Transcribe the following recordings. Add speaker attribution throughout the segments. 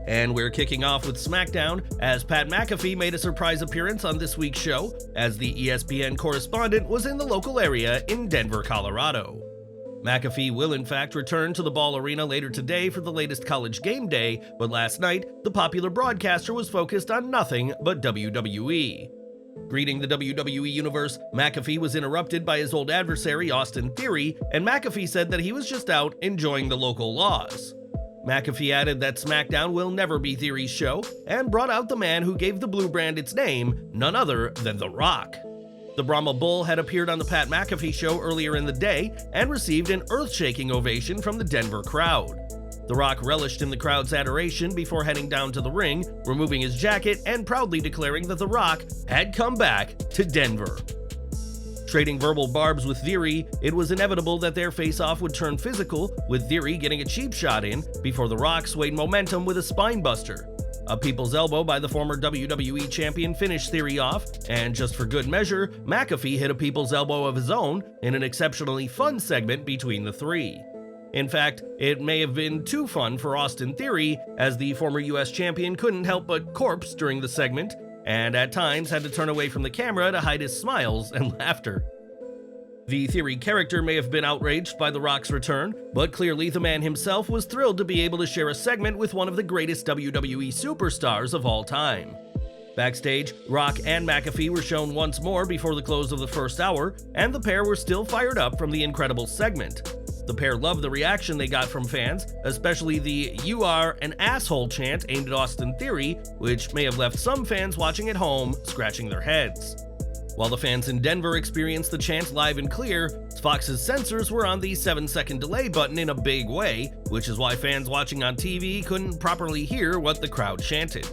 Speaker 1: And we're kicking off with Smackdown, as Pat McAfee made a surprise appearance on this week's show, as the ESPN correspondent was in the local area in Denver, Colorado. McAfee will in fact return to the Ball Arena later today for the latest College Game Day, but last night, the popular broadcaster was focused on nothing but WWE. Greeting the WWE Universe, McAfee was interrupted by his old adversary Austin Theory, and McAfee said that he was just out enjoying the local laws. McAfee added that Smackdown will never be Theory's show, and brought out the man who gave the blue brand its name, none other than The Rock. The Brahma Bull had appeared on the Pat McAfee show earlier in the day and received an earth-shaking ovation from the Denver crowd. The Rock relished in the crowd's adoration before heading down to the ring, removing his jacket and proudly declaring that The Rock had come back to Denver. Trading verbal barbs with Theory, it was inevitable that their face-off would turn physical, with Theory getting a cheap shot in before The Rock swayed momentum with a spinebuster. A people's elbow by the former WWE champion finished Theory off, and just for good measure, McAfee hit a people's elbow of his own in an exceptionally fun segment between the three. In fact, it may have been too fun for Austin Theory, as the former US champion couldn't help but corpse during the segment, and at times had to turn away from the camera to hide his smiles and laughter. The Theory character may have been outraged by The Rock's return, but clearly the man himself was thrilled to be able to share a segment with one of the greatest WWE superstars of all time. Backstage, Rock and McAfee were shown once more before the close of the first hour, and the pair were still fired up from the incredible segment. The pair loved the reaction they got from fans, especially the "You are an asshole" chant aimed at Austin Theory, which may have left some fans watching at home scratching their heads. While the fans in Denver experienced the chant live and clear, Fox's censors were on the 7-second delay button in a big way, which is why fans watching on TV couldn't properly hear what the crowd chanted.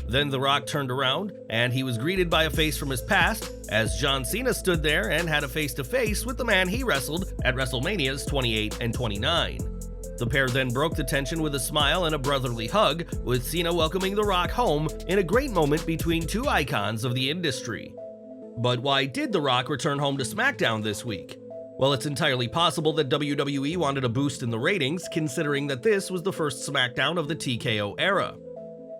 Speaker 1: Then The Rock turned around, and he was greeted by a face from his past, as John Cena stood there and had a face-to-face with the man he wrestled at WrestleManias 28 and 29. The pair then broke the tension with a smile and a brotherly hug, with Cena welcoming The Rock home in a great moment between two icons of the industry. But why did The Rock return home to SmackDown this week? Well, it's entirely possible that WWE wanted a boost in the ratings, considering that this was the first SmackDown of the TKO era.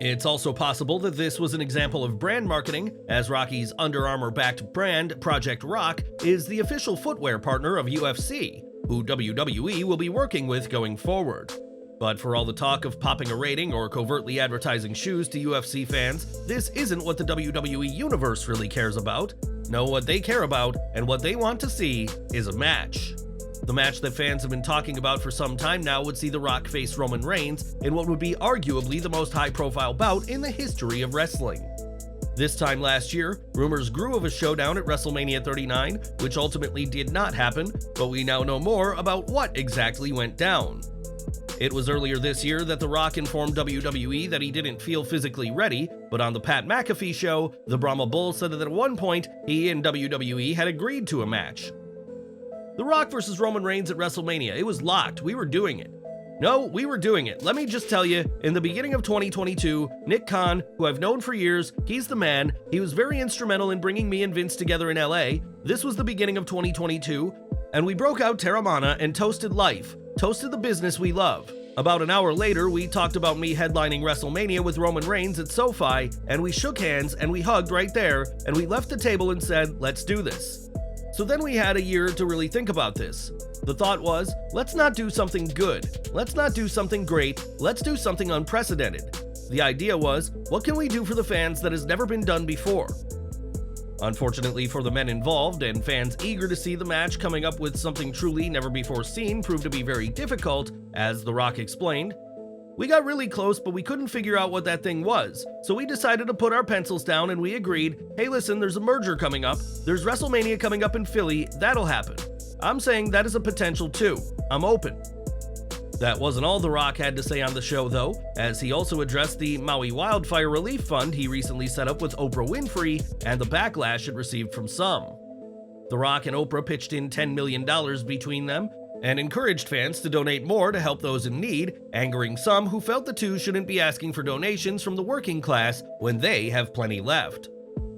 Speaker 1: It's also possible that this was an example of brand marketing, as Rocky's Under Armour-backed brand, Project Rock, is the official footwear partner of UFC, who WWE will be working with going forward. But for all the talk of popping a rating or covertly advertising shoes to UFC fans, this isn't what the WWE Universe really cares about. No, what they care about and what they want to see is a match. The match that fans have been talking about for some time now would see The Rock face Roman Reigns in what would be arguably the most high-profile bout in the history of wrestling. This time last year, rumors grew of a showdown at WrestleMania 39, which ultimately did not happen, but we now know more about what exactly went down. It was earlier this year that The Rock informed WWE that he didn't feel physically ready, but on the Pat McAfee show, the Brahma Bull said that at one point, he and WWE had agreed to a match. The Rock versus Roman Reigns at WrestleMania, it was locked, we were doing it. No, we were doing it. Let me just tell you, in the beginning of 2022, Nick Khan, who I've known for years, he's the man, he was very instrumental in bringing me and Vince together in LA. This was the beginning of 2022, and we broke out Terramana and toasted life, toasted the business we love. About an hour later, we talked about me headlining WrestleMania with Roman Reigns at SoFi, and we shook hands and we hugged right there, and we left the table and said, let's do this. So then we had a year to really think about this. The thought was, let's not do something good, let's not do something great, let's do something unprecedented. The idea was, what can we do for the fans that has never been done before? Unfortunately for the men involved and fans eager to see the match, coming up with something truly never before seen proved to be very difficult, as The Rock explained. We got really close, but we couldn't figure out what that thing was, so we decided to put our pencils down and we agreed, hey listen, there's a merger coming up, there's WrestleMania coming up in Philly, that'll happen. I'm saying that is a potential too. I'm open. That wasn't all The Rock had to say on the show though, as he also addressed the Maui Wildfire Relief Fund he recently set up with Oprah Winfrey and the backlash it received from some. The Rock and Oprah pitched in $10 million between them, and encouraged fans to donate more to help those in need, angering some who felt the two shouldn't be asking for donations from the working class when they have plenty left.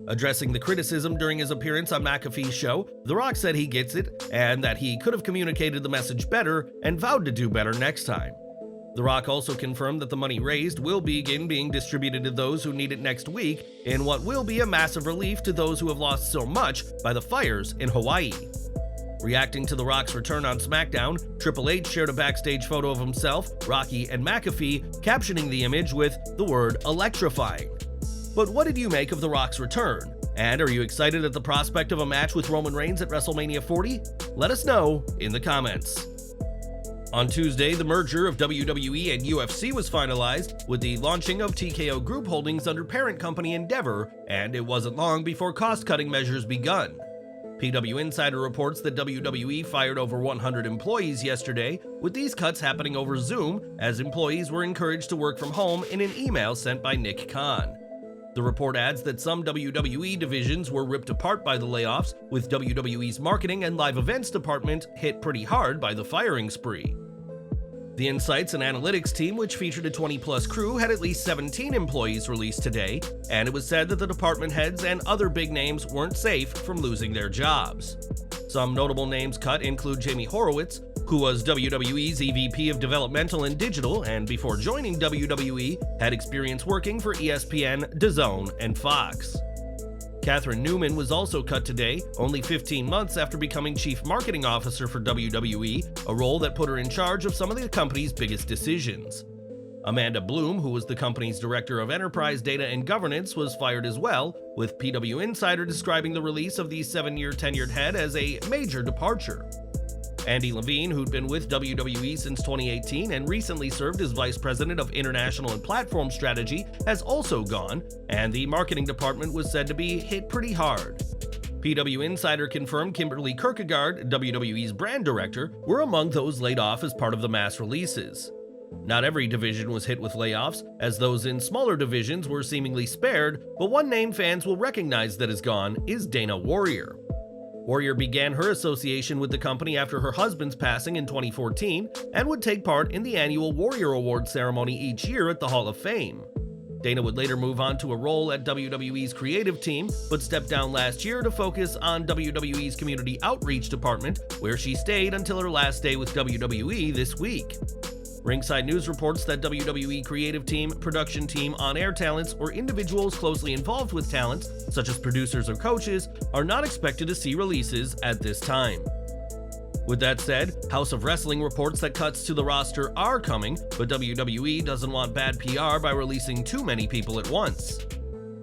Speaker 1: Addressing the criticism during his appearance on McAfee's show, The Rock said he gets it, and that he could have communicated the message better and vowed to do better next time. The Rock also confirmed that the money raised will begin being distributed to those who need it next week in what will be a massive relief to those who have lost so much by the fires in Hawaii. Reacting to The Rock's return on Smackdown, Triple H shared a backstage photo of himself, Rocky, and McAfee, captioning the image with the word electrifying. But what did you make of The Rock's return? And are you excited at the prospect of a match with Roman Reigns at WrestleMania 40? Let us know in the comments. On Tuesday, the merger of WWE and UFC was finalized with the launching of TKO Group Holdings under parent company Endeavor, and it wasn't long before cost-cutting measures begun. PW Insider reports that WWE fired over 100 employees yesterday, with these cuts happening over Zoom as employees were encouraged to work from home in an email sent by Nick Khan. The report adds that some WWE divisions were ripped apart by the layoffs, with WWE's marketing and live events department hit pretty hard by the firing spree. The Insights and Analytics team, which featured a 20-plus crew, had at least 17 employees released today, and it was said that the department heads and other big names weren't safe from losing their jobs. Some notable names cut include Jamie Horowitz, who was WWE's EVP of Developmental and Digital, and before joining WWE, had experience working for ESPN, DAZN, and Fox. Catherine Newman was also cut today, only 15 months after becoming Chief Marketing Officer for WWE, a role that put her in charge of some of the company's biggest decisions. Amanda Bloom, who was the company's Director of Enterprise Data and Governance, was fired as well, with PW Insider describing the release of the 7-year tenured head as a major departure. Andy Levine, who'd been with WWE since 2018 and recently served as Vice President of International and Platform Strategy, has also gone, and the marketing department was said to be hit pretty hard. PW Insider confirmed Kimberly Kierkegaard, WWE's brand director, were among those laid off as part of the mass releases. Not every division was hit with layoffs, as those in smaller divisions were seemingly spared, but one name fans will recognize that is gone is Dana Warrior. Warrior began her association with the company after her husband's passing in 2014 and would take part in the annual Warrior Award ceremony each year at the Hall of Fame. Dana would later move on to a role at WWE's creative team, but stepped down last year to focus on WWE's community outreach department, where she stayed until her last day with WWE this week. Ringside News reports that WWE creative team, production team, on-air talents, or individuals closely involved with talents, such as producers or coaches, are not expected to see releases at this time. With that said, House of Wrestling reports that cuts to the roster are coming, but WWE doesn't want bad PR by releasing too many people at once.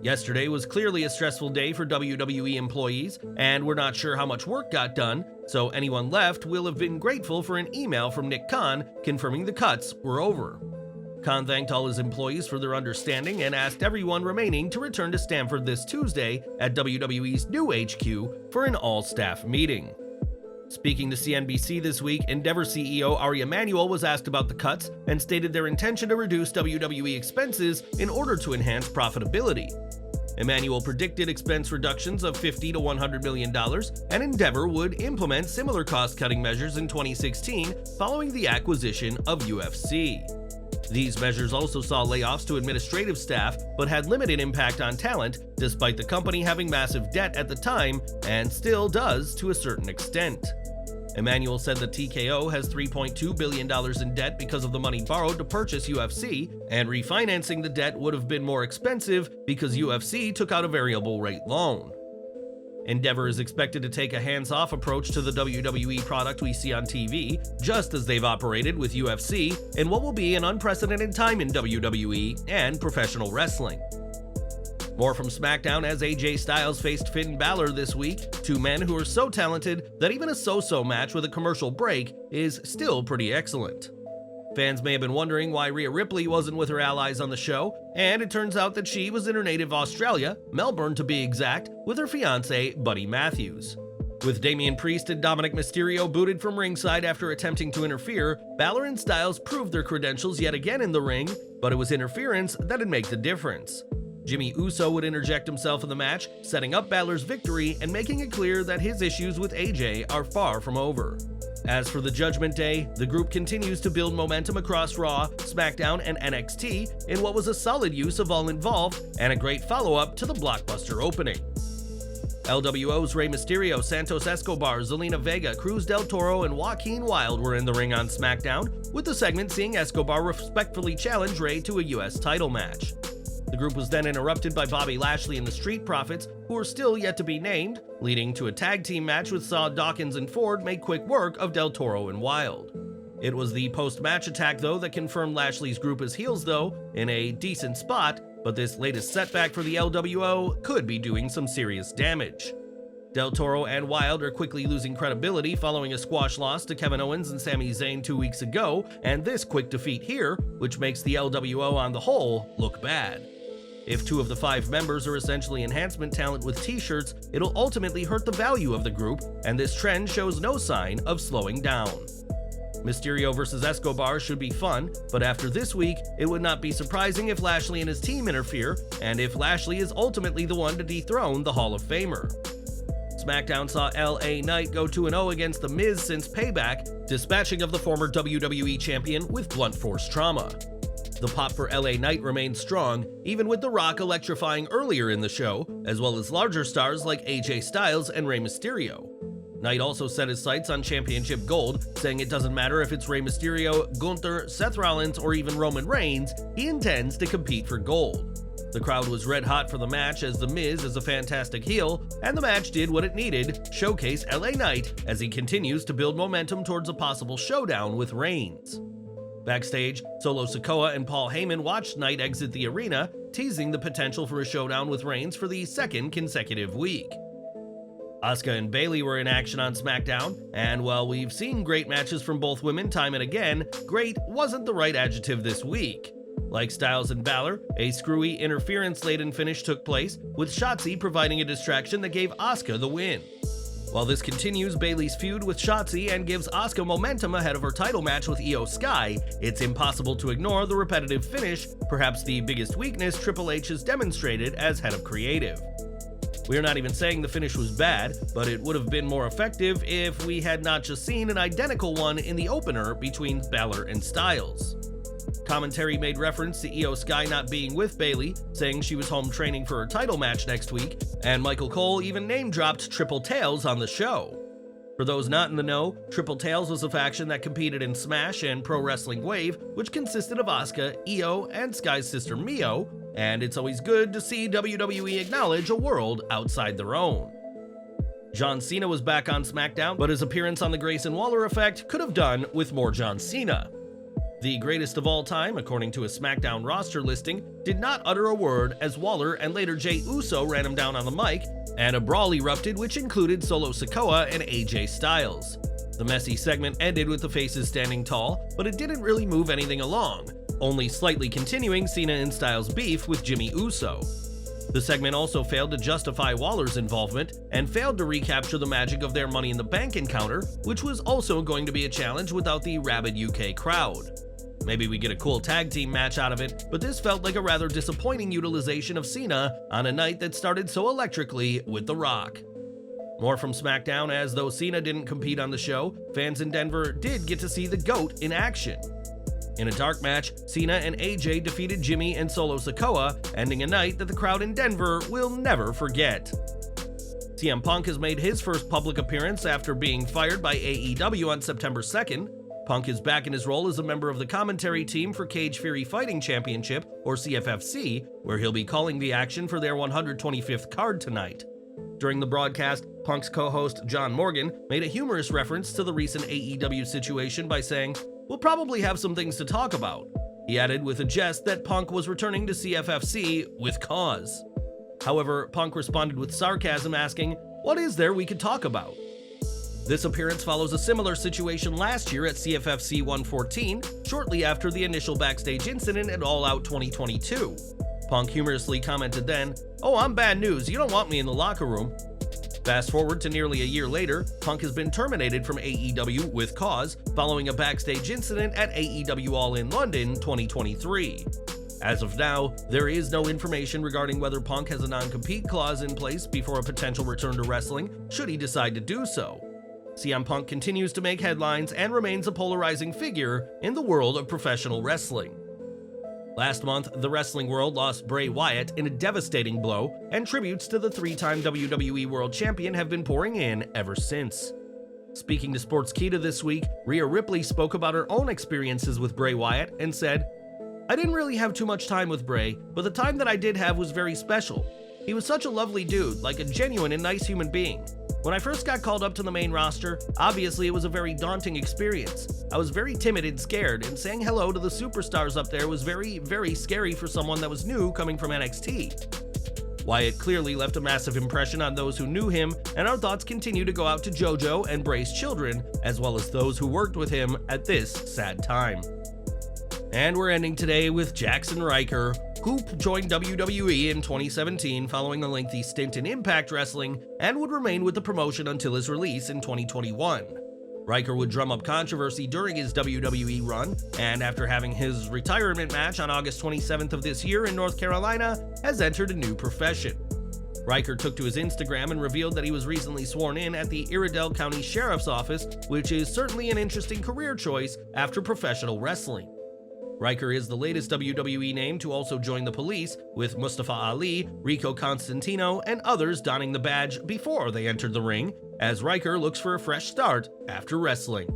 Speaker 1: Yesterday was clearly a stressful day for WWE employees, and we're not sure how much work got done, so anyone left will have been grateful for an email from Nick Khan confirming the cuts were over. Khan thanked all his employees for their understanding and asked everyone remaining to return to Stamford this Tuesday at WWE's new HQ for an all-staff meeting. Speaking to CNBC this week, Endeavor CEO Ari Emanuel was asked about the cuts and stated their intention to reduce WWE expenses in order to enhance profitability. Emanuel predicted expense reductions of $50 to $100 million, and Endeavor would implement similar cost-cutting measures in 2016 following the acquisition of UFC. These measures also saw layoffs to administrative staff, but had limited impact on talent, despite the company having massive debt at the time, and still does to a certain extent. Emanuel said that TKO has $3.2 billion in debt because of the money borrowed to purchase UFC, and refinancing the debt would have been more expensive because UFC took out a variable rate loan. Endeavor is expected to take a hands-off approach to the WWE product we see on TV, just as they've operated with UFC, in what will be an unprecedented time in WWE and professional wrestling. More from Smackdown as AJ Styles faced Finn Balor this week, two men who are so talented that even a so-so match with a commercial break is still pretty excellent. Fans may have been wondering why Rhea Ripley wasn't with her allies on the show, and it turns out that she was in her native Australia, Melbourne to be exact, with her fiancé, Buddy Matthews. With Damian Priest and Dominic Mysterio booted from ringside after attempting to interfere, Balor and Styles proved their credentials yet again in the ring, but it was interference that'd make the difference. Jimmy Uso would interject himself in the match, setting up Balor's victory and making it clear that his issues with AJ are far from over. As for the Judgment Day, the group continues to build momentum across Raw, SmackDown, and NXT in what was a solid use of all involved and a great follow-up to the blockbuster opening. LWO's Rey Mysterio, Santos Escobar, Zelina Vega, Cruz del Toro, and Joaquin Wilde were in the ring on SmackDown, with the segment seeing Escobar respectfully challenge Rey to a US title match. The group was then interrupted by Bobby Lashley and the Street Profits, who are still yet to be named, leading to a tag team match with Saw, Dawkins, and Ford make quick work of Del Toro and Wilde. It was the post-match attack, though, that confirmed Lashley's group as heels, though, in a decent spot, but this latest setback for the LWO could be doing some serious damage. Del Toro and Wilde are quickly losing credibility following a squash loss to Kevin Owens and Sami Zayn 2 weeks ago, and this quick defeat here, which makes the LWO on the whole look bad. If 2 of the 5 members are essentially enhancement talent with t-shirts, it'll ultimately hurt the value of the group, and this trend shows no sign of slowing down. Mysterio vs. Escobar should be fun, but after this week, it would not be surprising if Lashley and his team interfere, and if Lashley is ultimately the one to dethrone the Hall of Famer. SmackDown saw LA Knight go 2-0 against The Miz since Payback, dispatching of the former WWE champion with blunt force trauma. The pop for LA Knight remains strong, even with The Rock electrifying earlier in the show, as well as larger stars like AJ Styles and Rey Mysterio. Knight also set his sights on championship gold, saying it doesn't matter if it's Rey Mysterio, Gunther, Seth Rollins, or even Roman Reigns, he intends to compete for gold. The crowd was red hot for the match as The Miz is a fantastic heel, and the match did what it needed, showcase LA Knight as he continues to build momentum towards a possible showdown with Reigns. Backstage, Solo Sikoa and Paul Heyman watched Knight exit the arena, teasing the potential for a showdown with Reigns for the second consecutive week. Asuka and Bayley were in action on SmackDown, and while we've seen great matches from both women time and again, great wasn't the right adjective this week. Like Styles and Balor, a screwy, interference-laden finish took place, with Shotzi providing a distraction that gave Asuka the win. While this continues Bayley's feud with Shotzi and gives Asuka momentum ahead of her title match with Io Sky, it's impossible to ignore the repetitive finish, perhaps the biggest weakness Triple H has demonstrated as head of creative. We're not even saying the finish was bad, but it would have been more effective if we had not just seen an identical one in the opener between Balor and Styles. Commentary made reference to Io Sky not being with Bayley, saying she was home training for her title match next week, and Michael Cole even name-dropped Triple Tails on the show. For those not in the know, Triple Tails was a faction that competed in Smash and Pro Wrestling Wave, which consisted of Asuka, Io, and Sky's sister Mio, and it's always good to see WWE acknowledge a world outside their own. John Cena was back on SmackDown, but his appearance on the Grayson Waller effect could have done with more John Cena. The greatest of all time, according to a SmackDown roster listing, did not utter a word as Waller and later Jey Uso ran him down on the mic, and a brawl erupted which included Solo Sikoa and AJ Styles. The messy segment ended with the faces standing tall, but it didn't really move anything along, only slightly continuing Cena and Styles' beef with Jimmy Uso. The segment also failed to justify Waller's involvement and failed to recapture the magic of their Money in the Bank encounter, which was also going to be a challenge without the rabid UK crowd. Maybe we get a cool tag team match out of it, but this felt like a rather disappointing utilization of Cena on a night that started so electrically with The Rock. More from SmackDown, as though Cena didn't compete on the show, fans in Denver did get to see the GOAT in action. In a dark match, Cena and AJ defeated Jimmy and Solo Sikoa, ending a night that the crowd in Denver will never forget. CM Punk has made his first public appearance after being fired by AEW on September 2nd. Punk is back in his role as a member of the commentary team for Cage Fury Fighting Championship, or CFFC, where he'll be calling the action for their 125th card tonight. During the broadcast, Punk's co-host John Morgan made a humorous reference to the recent AEW situation by saying, "We'll probably have some things to talk about." He added with a jest that Punk was returning to CFFC with cause. However, Punk responded with sarcasm asking, "What is there we could talk about?" This appearance follows a similar situation last year at CFFC 114, shortly after the initial backstage incident at All Out 2022. Punk humorously commented then, "Oh, I'm bad news, you don't want me in the locker room." Fast forward to nearly a year later, Punk has been terminated from AEW with cause following a backstage incident at AEW All In London 2023. As of now, there is no information regarding whether Punk has a non-compete clause in place before a potential return to wrestling, should he decide to do so. CM Punk continues to make headlines and remains a polarizing figure in the world of professional wrestling. Last month, the wrestling world lost Bray Wyatt in a devastating blow, and tributes to the three-time WWE World Champion have been pouring in ever since. Speaking to Sportskeeda this week, Rhea Ripley spoke about her own experiences with Bray Wyatt and said, "I didn't really have too much time with Bray, but the time that I did have was very special. He was such a lovely dude, like a genuine and nice human being. When I first got called up to the main roster, obviously it was a very daunting experience. I was very timid and scared, and saying hello to the superstars up there was very, very scary for someone that was new coming from NXT. Wyatt clearly left a massive impression on those who knew him, and our thoughts continue to go out to JoJo and Bray's children, as well as those who worked with him at this sad time." And we're ending today with Jaxson Ryker, who joined WWE in 2017 following a lengthy stint in Impact Wrestling and would remain with the promotion until his release in 2021. Ryker would drum up controversy during his WWE run, and after having his retirement match on August 27th of this year in North Carolina, has entered a new profession. Ryker took to his Instagram and revealed that he was recently sworn in at the Iredell County Sheriff's Office, which is certainly an interesting career choice after professional wrestling. Ryker is the latest WWE name to also join the police, with Mustafa Ali, Rico Constantino, and others donning the badge before they entered the ring, as Ryker looks for a fresh start after wrestling.